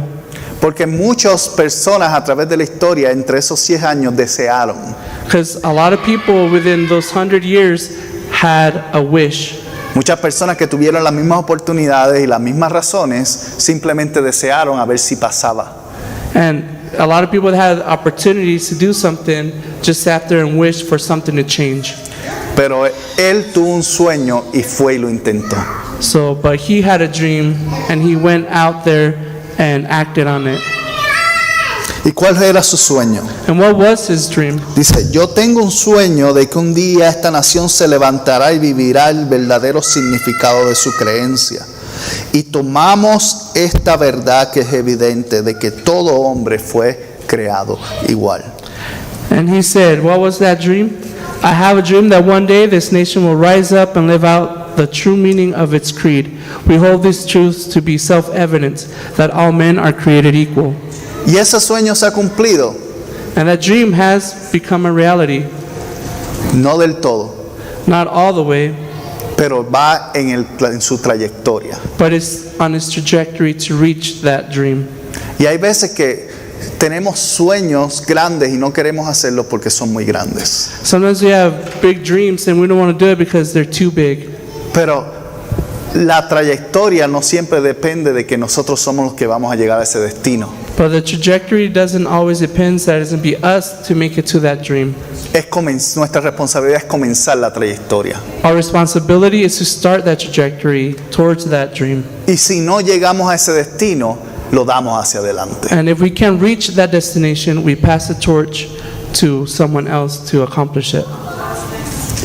Porque muchas personas a través de la historia, entre esos 10 años, desearon. Because a lot of people within those 100 years had a wish. Muchas personas que tuvieron las mismas oportunidades y las mismas razones, simplemente desearon a ver si pasaba. And a lot of people that had opportunities to do something just sat there and wished for something to change. Pero él tuvo un sueño y fue y lo intentó. So, but he had a dream and he went out there and acted on it. ¿Y cuál era su sueño? And what was his dream? Dice, yo tengo un sueño de que un día esta nación se levantará y vivirá el verdadero significado de su creencia. Y tomamos esta verdad que es evidente de que todo hombre fue creado igual. And he said, what was that dream? I have a dream that one day this nation will rise up and live out the true meaning of its creed. We hold these truths to be self-evident, that all men are created equal. Y ese sueño se ha cumplido, And that dream has become a reality. no del todo, Not all the way, pero va en su trayectoria. but it's on its trajectory to reach that dream. Y hay veces que tenemos sueños grandes y no queremos hacerlos porque son muy grandes. Sometimes we have big dreams and we don't want to do it because they're too big. Pero la trayectoria no siempre depende de que nosotros somos los que vamos a llegar a ese destino. But the trajectory doesn't always depend that it's going to be us to make it to that dream. Nuestra responsabilidad es comenzar la trayectoria. Our responsibility is to start that trajectory towards that dream. Y si no llegamos a ese destino, lo damos hacia adelante. And if we can reach that destination, we pass the torch to someone else to accomplish it.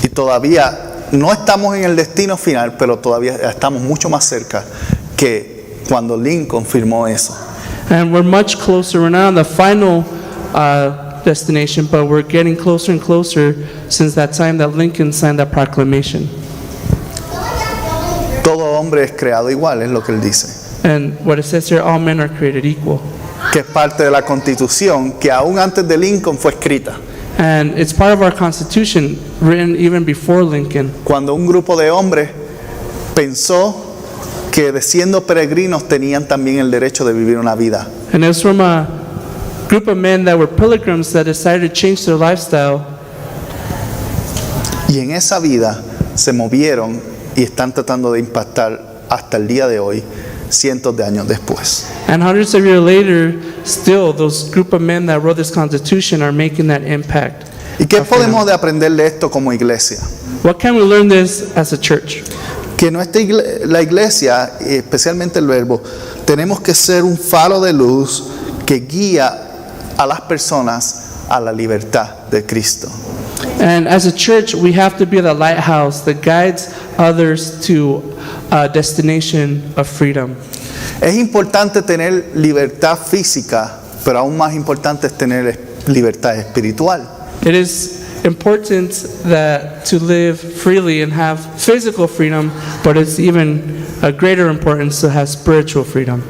Y todavía no estamos en el destino final, pero todavía estamos mucho más cerca que cuando Lincoln firmó eso. And we're much closer. We're not on the final destination, but we're getting closer and closer since that time that Lincoln signed that proclamation. Todo hombre es creado igual, es lo que él dice. And what it says here, all men are created equal. Que es parte de la Constitución que aún antes de Lincoln fue escrita. And it's part of our Constitution, written even before Lincoln. Cuando un grupo de hombres pensó que siendo peregrinos tenían también el derecho de vivir una vida. And it was from a group of men that were pilgrims that decided to change their lifestyle. Y en esa vida se movieron y están tratando de impactar hasta el día de hoy, cientos de años después. And hundreds of years later, still, those group of men that wrote this Constitution are making that impact. ¿Y qué podemos de aprender de esto como iglesia? What can we learn this as a church? Que la iglesia, especialmente el Verbo, tenemos que ser un faro de luz que guía a las personas a la libertad de Cristo. And as a church, we have to be the lighthouse that guides others to a destination of freedom. Es importante tener libertad física, pero aún más importante es tener libertad espiritual. It is important that to live freely and have physical freedom, but it's even a greater importance to have spiritual freedom.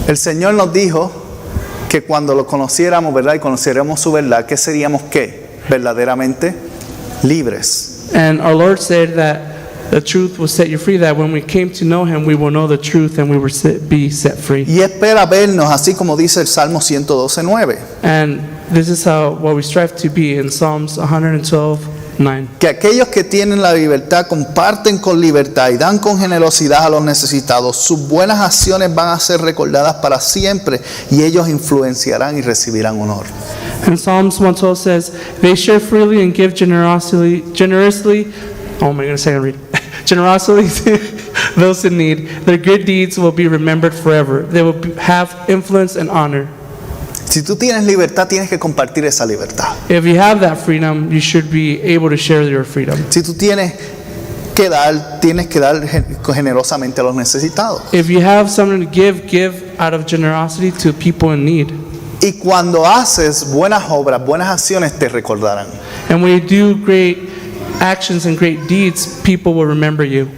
El Señor nos dijo que cuando lo conociéramos, ¿verdad? Y conociéramos su verdad, ¿qué seríamos qué? Verdaderamente libres. And our Lord said that the truth will set you free, that when we came to know Him, we will know the truth and we will be set free. Y espera vernos, así como dice el Salmo 112:9. And this is what we strive to be in Psalms 112:9. Que aquellos que tienen la libertad comparten con libertad y dan con generosidad a los necesitados. Sus buenas acciones van a ser recordadas para siempre y ellos influenciarán y recibirán honor. And Psalms 112 says, they share freely and give generously. Oh my goodness, I can read. Generosity to those in need. Their good deeds will be remembered forever. They will have influence and honor. Si tú tienes libertad, tienes que compartir esa libertad. If you have that freedom, you should be able to share your freedom. Si tú tienes que dar generosamente a los necesitados. If you have something to give out of generosity to people in need. Y cuando haces buenas obras, buenas acciones, te recordarán. And when you do great actions and great deeds, people will remember you.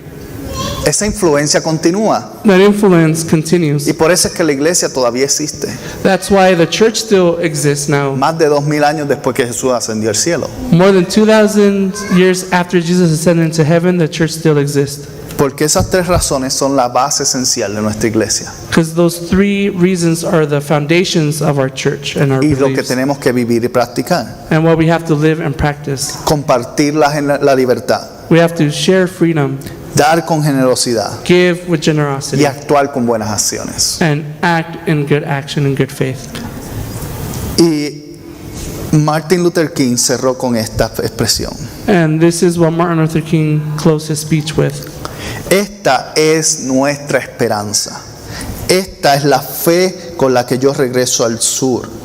Esa influencia continúa. That influence continues. Y por eso es que la iglesia todavía existe. That's why the church still exists now. Más de 2000 años después que Jesús ascendió al cielo. More than 2,000 years after Jesus ascended into heaven, the church still exists. Porque esas tres razones son la base esencial de nuestra iglesia. Because those three reasons are the foundations of our church and our Y lo que beliefs. tenemos que vivir y practicar. And what we have to live and practice. Compartir la libertad. We have to share freedom, Dar con generosidad. give with Y generosity, actuar con buenas acciones. and act in good action and good faith. Y Martin Luther King cerró con esta expresión. And this is what Martin Luther King closed his speech with. Esta es nuestra esperanza. Esta es la fe con la que yo regreso al sur.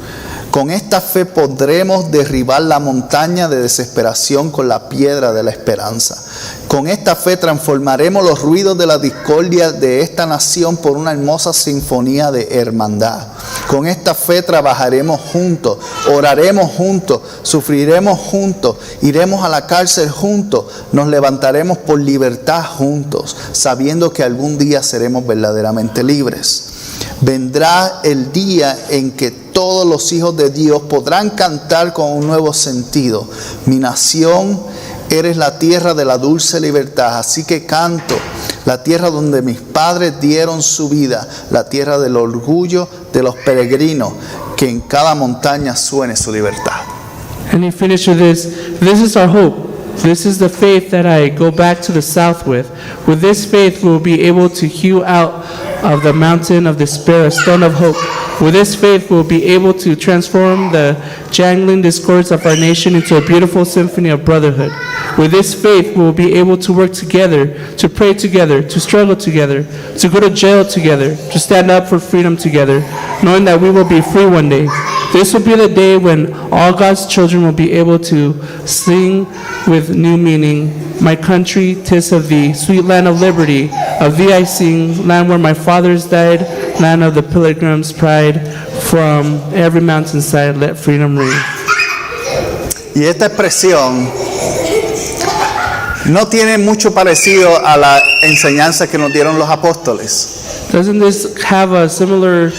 Con esta fe podremos derribar la montaña de desesperación con la piedra de la esperanza. Con esta fe transformaremos los ruidos de la discordia de esta nación por una hermosa sinfonía de hermandad. Con esta fe trabajaremos juntos, oraremos juntos, sufriremos juntos, iremos a la cárcel juntos, nos levantaremos por libertad juntos, sabiendo que algún día seremos verdaderamente libres. Vendrá el día en que todos los hijos de Dios podrán cantar con un nuevo sentido. Mi nación, eres la tierra de la dulce libertad, así que canto, la tierra donde mis padres dieron su vida, la tierra del orgullo de los peregrinos, que en cada montaña suene su libertad. And he finished with this. This is our hope. This is the faith that I go back to the south with. With this faith we will be able to hew out of the mountain of despair a stone of hope. With this faith we will be able to transform the jangling discords of our nation into a beautiful symphony of brotherhood. With this faith we will be able to work together, to pray together, to struggle together, to go to jail together, to stand up for freedom together, knowing that we will be free one day. This will be the day when all God's children will be able to sing with new meaning. My country, 'tis of thee, sweet land of liberty. Of thee I sing, land where my fathers died, land of the pilgrim's pride. From every mountainside, let freedom ring. Y esta expresión no tiene mucho parecido a la enseñanza que nos dieron los apóstoles. Doesn't this have a similar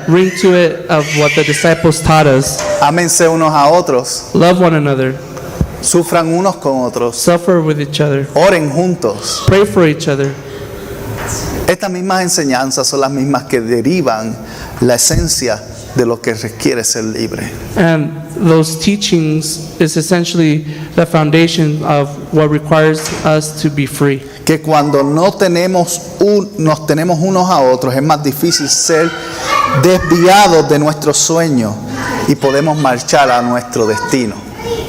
ring to it of what the disciples taught us? Ámense unos a otros, Love one another, sufran unos con otros, suffer with each other, oren juntos. pray for each other. Estas mismas enseñanzas son las mismas que derivan la esencia de lo que requiere ser libre. And those teachings is essentially the foundation of what requires us to be free. Que cuando nos tenemos unos a otros, es más difícil ser desviados de nuestro sueño y podemos marchar a nuestro destino.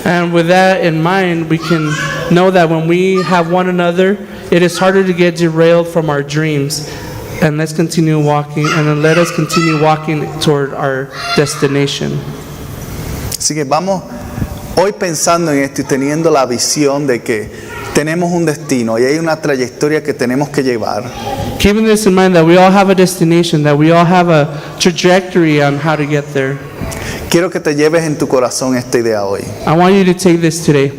And with that in mind, we can know that when we have one another, it is harder to get derailed from our dreams. And let's continue walking, and then let us continue walking toward our destination. Así que vamos hoy pensando en esto y teniendo la visión de que tenemos un destino y hay una trayectoria que tenemos que llevar. Keeping this in mind that we all have a destination, that we all have a trajectory on how to get there. Quiero que te lleves en tu corazón esta idea hoy. I want you to take this today.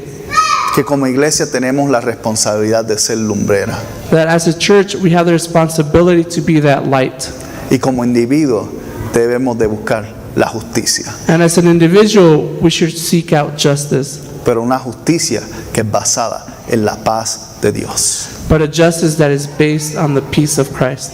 Que como iglesia tenemos la responsabilidad de ser lumbrera. That as a church, we have the responsibility to be that light. Y como individuos debemos de buscar la justicia. And as an individual, we should seek out justice. Pero una justicia que es basada en la paz de Dios. But a justice that is based on the peace of Christ.